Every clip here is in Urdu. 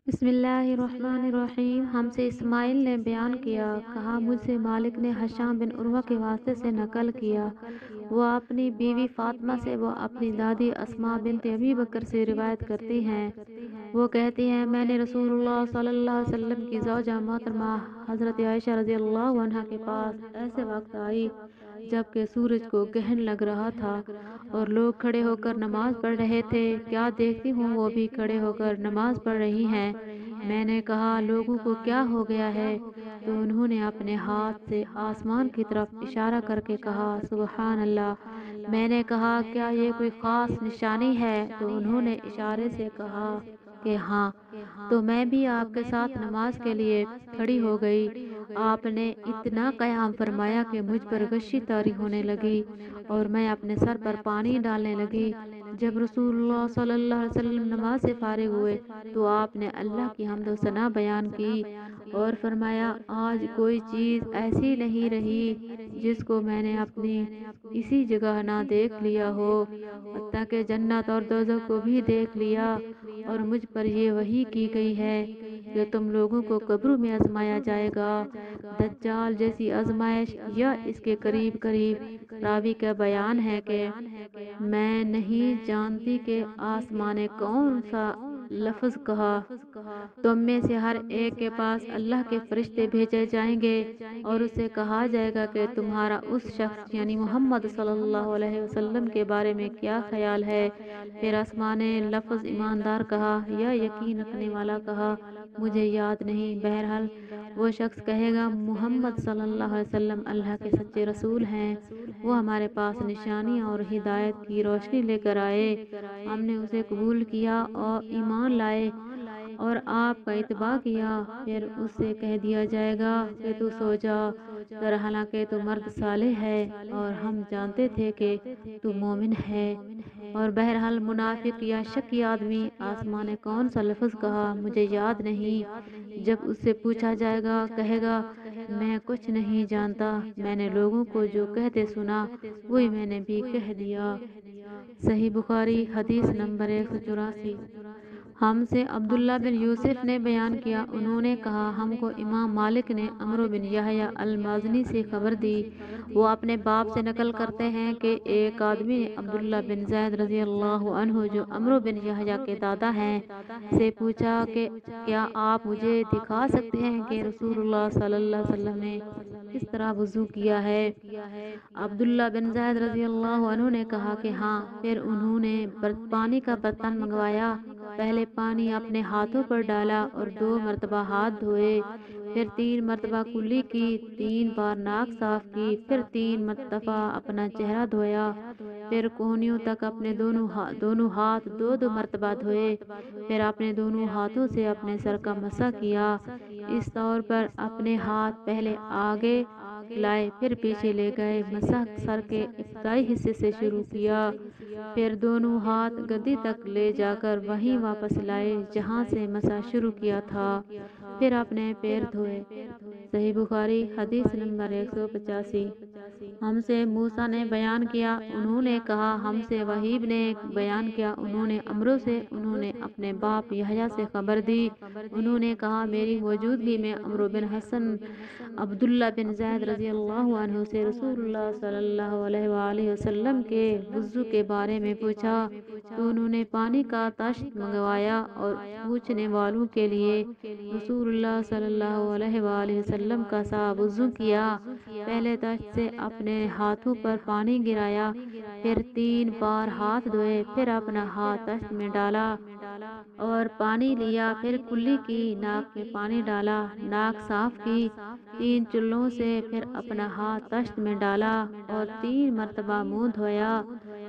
بسم اللہ الرحمن الرحیم۔ ہم سے اسماعیل نے بیان کیا، کہا مجھ سے مالک نے ہشام بن عروہ کے واسطے سے نقل کیا، وہ اپنی بیوی فاطمہ سے و اپنی دادی اسماء بنت ابی بکر سے روایت کرتی ہیں۔ وہ کہتی ہیں میں نے رسول اللہ صلی اللہ علیہ وسلم کی زوجہ محترمہ حضرت عائشہ رضی اللہ عنہا کے پاس ایسے وقت آئی جبکہ سورج کو گہن لگ رہا تھا اور لوگ کھڑے ہو کر نماز پڑھ رہے تھے۔ کیا دیکھتی ہوں وہ بھی کھڑے ہو کر نماز پڑھ رہی ہیں۔ میں نے کہا لوگوں کو کیا ہو گیا ہے، تو انہوں نے اپنے ہاتھ سے آسمان کی طرف اشارہ کر کے کہا سبحان اللہ۔ میں نے کہا کیا یہ کوئی خاص نشانی ہے، تو انہوں نے اشارے سے کہا کہ ہاں، تو میں بھی آپ کے ساتھ نماز کے لیے کھڑی ہو گئی۔ آپ نے اتنا قیام فرمایا کہ مجھ پر غشی طاری ہونے لگی اور میں اپنے سر پر پانی ڈالنے لگی۔ جب رسول اللہ صلی اللہ علیہ وسلم نماز سے فارغ ہوئے تو آپ نے اللہ کی حمد و ثنا بیان کی اور فرمایا آج کوئی چیز ایسی نہیں رہی جس کو میں نے اپنی اسی جگہ نہ دیکھ لیا ہو، حتیٰ کہ جنت اور دوزخ کو بھی دیکھ لیا، اور مجھ پر یہ وحی کی گئی ہے کہ تم لوگوں کو قبروں میں آزمایا جائے گا۔ دجال جیسی آزمائش یا اس کے قریب قریب۔ راوی کا بیان ہے کہ میں نہیں جانتی کہ آسمان نے کون سا لفظ کہا۔ تم میں سے ہر ایک کے پاس اللہ کے فرشتے بھیجے جائیں گے اور اسے کہا جائے گا کہ تمہارا اس شخص یعنی محمد صلی اللہ علیہ وسلم کے بارے میں کیا خیال ہے۔ پھر آسمان نے لفظ ایماندار کہا یا یقین رکھنے والا کہا، مجھے یاد نہیں۔ بہرحال وہ شخص کہے گا محمد صلی اللہ علیہ وسلم اللہ کے سچے رسول ہیں، وہ ہمارے پاس نشانیاں اور ہدایت کی روشنی لے کر آئے، ہم نے اسے قبول کیا اور ایمان لائے اور آپ کا اتباع کیا۔ پھر اس سے کہہ دیا جائے گا کہ تو سو جا، در حالانکہ تو مرد صالح ہے اور ہم جانتے تھے کہ تو مومن ہے۔ اور بہرحال منافق یا شکی آدمی آسمان نے کون سا لفظ کہا، مجھے یاد نہیں۔ جب اس سے پوچھا جائے گا کہے گا میں کچھ نہیں جانتا، میں نے لوگوں کو جو کہتے سنا وہی میں نے بھی کہہ دیا۔ صحیح بخاری حدیث نمبر 184۔ ہم سے عبداللہ بن یوسف نے بیان کیا، انہوں نے کہا ہم کو امام مالک نے عمرو بن یحییٰ المازنی سے خبر دی، وہ اپنے باپ سے نقل کرتے ہیں کہ ایک آدمی نے عبداللہ بن زید رضی اللہ عنہ جو عمرو بن یحییٰ کے دادا ہیں سے پوچھا کہ کیا آپ مجھے دکھا سکتے ہیں کہ رسول اللہ صلی اللہ علیہ وسلم نے کس طرح وضو کیا ہے۔ عبداللہ بن زید رضی اللہ عنہ نے کہا کہ ہاں۔ پھر انہوں نے پانی کا برتن منگوایا، پہلے پانی اپنے ہاتھوں پر ڈالا اور 2 مرتبہ ہاتھ دھوئے، پھر 3 مرتبہ کلی کی، 3 بار ناک صاف کی، پھر 3 مرتبہ اپنا چہرہ دھویا، پھر کہنیوں تک اپنے دونوں ہاتھ 2 مرتبہ دھوئے، پھر اپنے دونوں ہاتھوں سے اپنے سر کا مسح کیا، اس طور پر اپنے ہاتھ پہلے آگے لائے پھر پیچھے لے گئے، مسح سر کے ابتدائی حصے سے شروع کیا، پھر دونوں ہاتھ گدی تک لے جا کر وہیں واپس لائے جہاں سے مسح شروع کیا تھا، پھر اپنے پیر دھوئے۔ صحیح بخاری حدیث نمبر 185۔ ہم سے موسیٰ نے بیان کیا، انہوں نے کہا ہم سے وہیب نے بیان کیا، انہوں نے عمرو سے، انہوں نے اپنے باپ یحییٰ سے خبر دی، انہوں نے کہا میری موجودگی میں عمرو بن حسن عبداللہ بن زید رضی اللہ عنہ سے رسول اللہ صلی اللہ علیہ وآلہ وسلم کے وضو کے بارے میں پوچھا، تو انہوں نے پانی کا طشت منگوایا اور پوچھنے والوں کے لیے رسول اللہ صلی اللہ علیہ وآلہ وسلم کا سا وضو کیا، پہلے طشت سے اپنے ہاتھوں پر پانی گرایا، پھر 3 بار ہاتھ دھوئے، پھر اپنا ہاتھ طشت میں ڈالا اور پانی لیا، پھر کلی کی، ناک میں پانی ڈالا، ناک صاف کی 3 چلوں سے، پھر اپنا ہاتھ طشت میں ڈالا اور 3 مرتبہ منہ دھویا،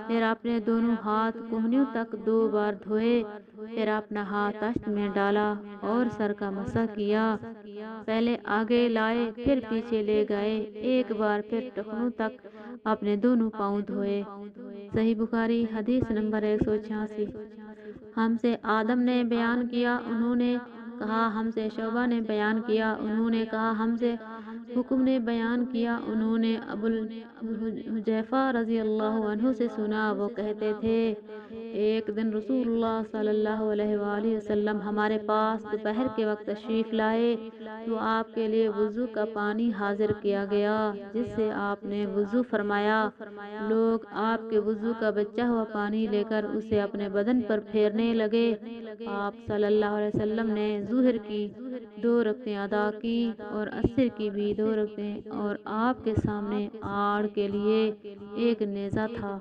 پھر اپنے دونوں ہاتھ کہنیوں تک 2 بار دھوئے، پھر اپنا ہاتھ طشت میں ڈالا اور سر کا مسح کیا، پہلے آگے لائے پھر پیچھے لے گئے 1 بار، پھر ٹخنوں تک اپنے دونوں پاؤں دھوئے۔ صحیح بخاری حدیث نمبر 186۔ ہم سے آدم نے بیان کیا، انہوں نے کہا ہم سے شعبہ نے بیان کیا، انہوں نے کہا ہم سے حکم نے بیان کیا، انہوں نے ابو حذیفہ رضی اللہ عنہ سے سنا، وہ کہتے تھے ایک دن رسول اللہ صلی اللہ علیہ وآلہ وسلم ہمارے پاس دوپہر کے وقت تشریف لائے تو آپ کے لیے وضو کا پانی حاضر کیا گیا، جس سے آپ نے وضو فرمایا۔ لوگ آپ کے وضو کا بچا ہوا پانی لے کر اسے اپنے بدن پر پھیرنے لگے۔ آپ صلی اللہ علیہ وسلم نے ظہر کی 2 رکعتیں ادا کی اور عصر کی بھی 2 رکعتیں، اور آپ کے سامنے آڑ کے لیے ایک نیزہ تھا۔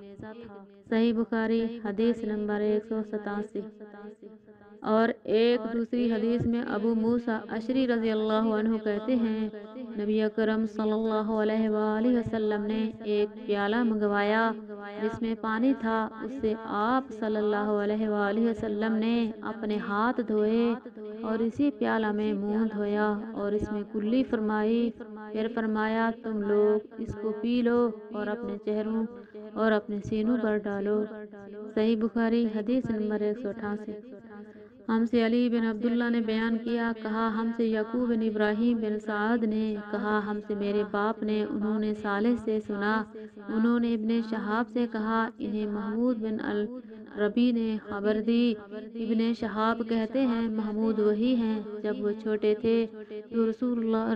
صحیح بخاری حدیث نمبر 187۔ اور ایک دوسری حدیث میں ابو موسیٰ اشعری رضی اللہ عنہ کہتے ہیں، نبی اکرم صلی اللہ علیہ وآلہ وسلم نے ایک پیالہ منگوایا جس میں پانی تھا، اس سے آپ صلی اللہ علیہ وآلہ وسلم نے اپنے ہاتھ دھوئے اور اسی پیالہ میں منہ دھویا اور اس میں کلی فرمائی، پھر فرمایا تم لوگ اس کو پی لو اور اپنے چہروں اور اپنے سینوں پر ڈالو۔ صحیح بخاری حدیث نمبر 188۔ ہم سے علی بن عبداللہ نے بیان کیا، کہا ہم سے یعقوب بن ابراہیم بن سعد نے کہا ہم سے میرے باپ نے، انہوں نے صالح سے سنا، انہوں نے ابن شہاب سے کہا، انہیں محمود بن الربیع نے خبر دی۔ ابن شہاب کہتے ہیں محمود وہی ہیں، جب وہ چھوٹے تھے تو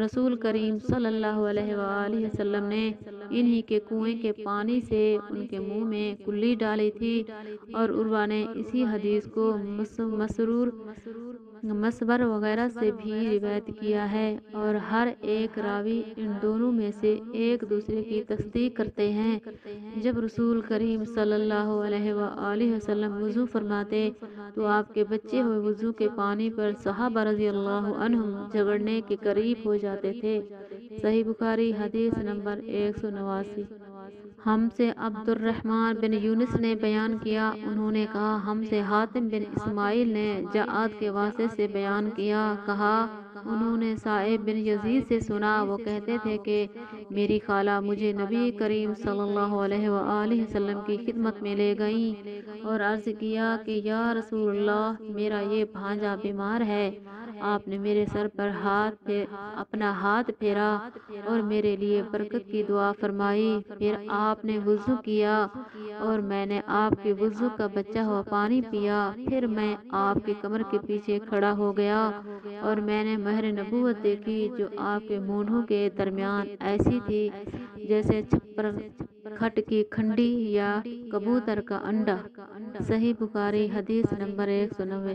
رسول کریم صلی اللہ علیہ وآلہ وسلم نے انہی کے کنویں کے پانی سے ان کے منہ میں کلی ڈالی تھی، اور عروہ نے اسی حدیث کو مصبر وغیرہ سے بھی روایت کیا ہے، اور ہر ایک راوی ان دونوں میں سے ایک دوسرے کی تصدیق کرتے ہیں۔ جب رسول کریم صلی اللہ علیہ وآلہ وسلم وضو فرماتے تو آپ کے بچے ہوئے وضو کے پانی پر صحابہ رضی اللہ عنہم جھگڑنے کے قریب ہو جاتے تھے۔ صحیح بخاری حدیث نمبر 189۔ ہم سے عبد الرحمن بن یونس نے بیان کیا، انہوں نے کہا ہم سے حاتم بن اسماعیل نے جعاد کے واسطے سے بیان کیا، کہا انہوں نے صائب بن یزید سے سنا، وہ کہتے تھے کہ میری خالہ مجھے نبی کریم صلی اللہ علیہ وآلہ وسلم کی خدمت میں لے گئیں اور عرض کیا کہ یا رسول اللہ، میرا یہ بھانجا بیمار ہے۔ آپ نے میرے سر پر اپنا ہاتھ پھیرا اور میرے لیے برکت کی دعا فرمائی، پھر آپ نے وضو کیا اور میں نے آپ کے وضو کا بچا ہوا پانی پیا، پھر میں آپ کی کمر کے پیچھے کھڑا ہو گیا اور میں نے مہر نبوت دیکھی جو آپ کے مونڈھوں کے درمیان ایسی تھی جیسے چھپر کھٹ کی کھنڈی یا کبوتر کا انڈا۔ صحیح بخاری حدیث نمبر 190۔